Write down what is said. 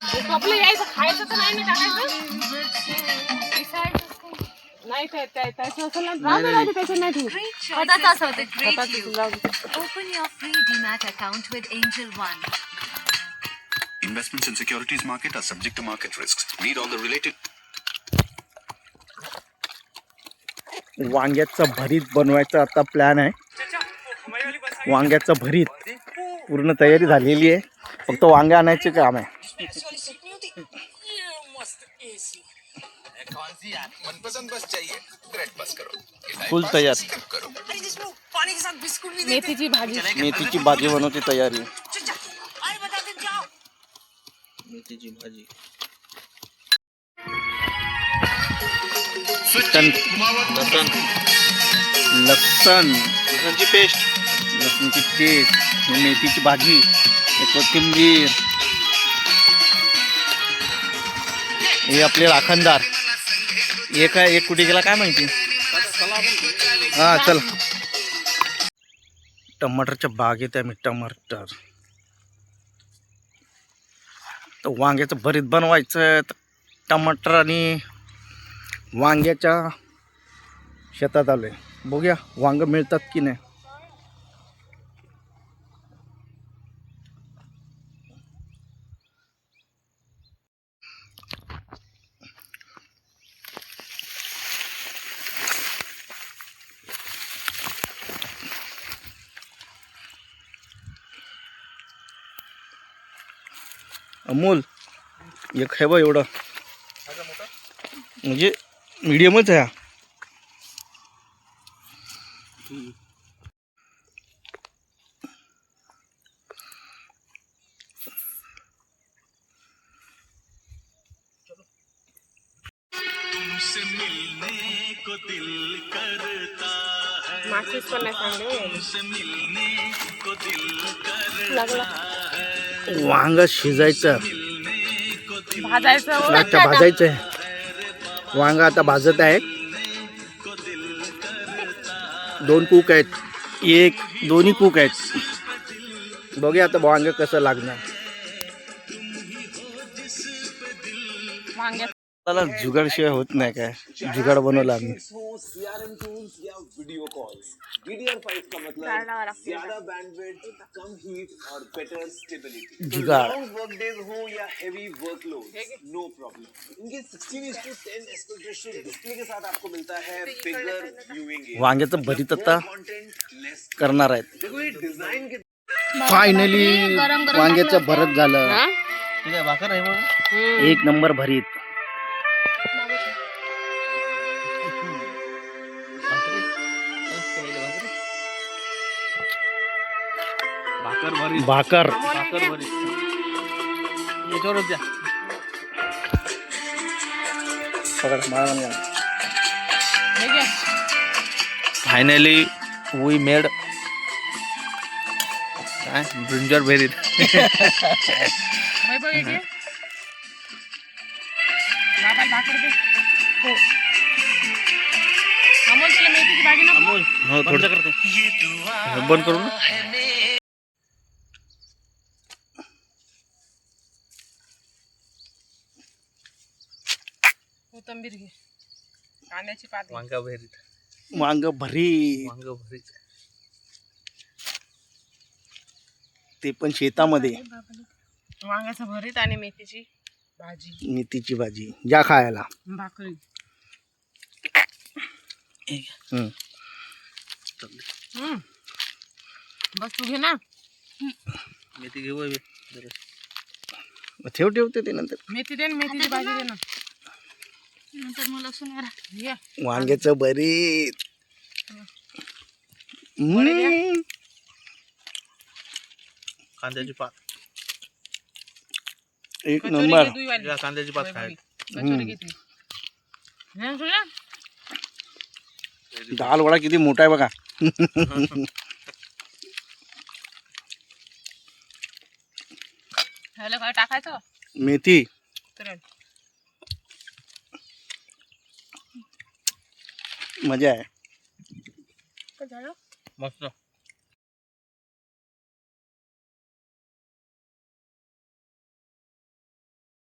आपलं यायचं खायचं तर नाही ना टाकायचं नाही त्याचं असेल ना राहू त्याचं नाही ठेवू खताचं असं होतं. Open your free Demat account with Angel One. Investments in securities market are subject to market risks. Read all the related. वांग्याचं भरीत बनवायचा आता प्लॅन आहे. वांग्याचं भरीत पूर्ण तयारी झालेली आहे. फक्त वांगे आणायचे काम आहे. फुल तयार. मेथीची भाजी मेथीची भाजी बनवची तयारी. मेथीची भाजी लसणची पेस्ट, लसणची पेस्ट, मेथीची भाजी, कोथिंबीर, हे आपले राखणदार. एक आहे, एक कुठे गेला काय माहिती. हा चल. टमाटरच्या बागेत आहे मी. टमाटर तर वांग्याचं भरीत बनवायचं. टमाटर आणि वांग्याच्या शेतात आलोय. बघूया वांग मिळतात की नाही. अमोल एक आहे बा एवढं, म्हणजे मीडियमच आहे. माशीच पण नाही लागला. वांग शिजायचं, भाजायचं आता भाजायचं आहे. वांग आता भाजत आहे. 2 कूक आहेत, दोन्ही कूक आहेत. बघूया आता वांग कसं लागणार. वांग्यात त्याला जुगाडशिवाय होत नाही. काय जुगाड बनवला आम्ही. वीडियो कॉल्स DDR5 का मतलब ज्यादा बैंडविड्थ, कम हीट और बेटर स्टेबिलिटी. जुगाड़ लॉन्ग वर्क डेज हो या हेवी वर्कलोड, नो प्रॉब्लम. इनके 16:10 एस्पेक्ट रेशियो डिस्प्ले के साथ आपको मिलता है बिगर व्यूइंग एरिया. वांग्याचं भरीत आता कंटेंट लेस. करणार आहेत. देखो ये डिजाइन के फायनली वांग्याचं भरत झालं. एक नंबर भरीत. भाकर याच्यावरच द्या. फायनली वी मेड काय ब्रिंजर भरीत. मेथीची भाजी नको. हो थोडं करते. बंद करू ना. कोथिंबीर घे, कांद्याची पात घे. वांग भरीत. ते पण शेतामध्ये. वांग्याचं भरीत आणि मेथीची भाजी ज्या खायला भाकरी. बस तू घे ना. मेथी घेऊ. ठेवते ते नंतर. मेथी दे, मेथीची भाजी दे ना. नंतर मला सुनार वांग्याचं भरीत. कांद्याची पात एक नंबर. कांद्याची पात खायला. दाल वडा किती मोठा आहे बघा. काय टाकायचं. मेथी मजा आहे. मस्त.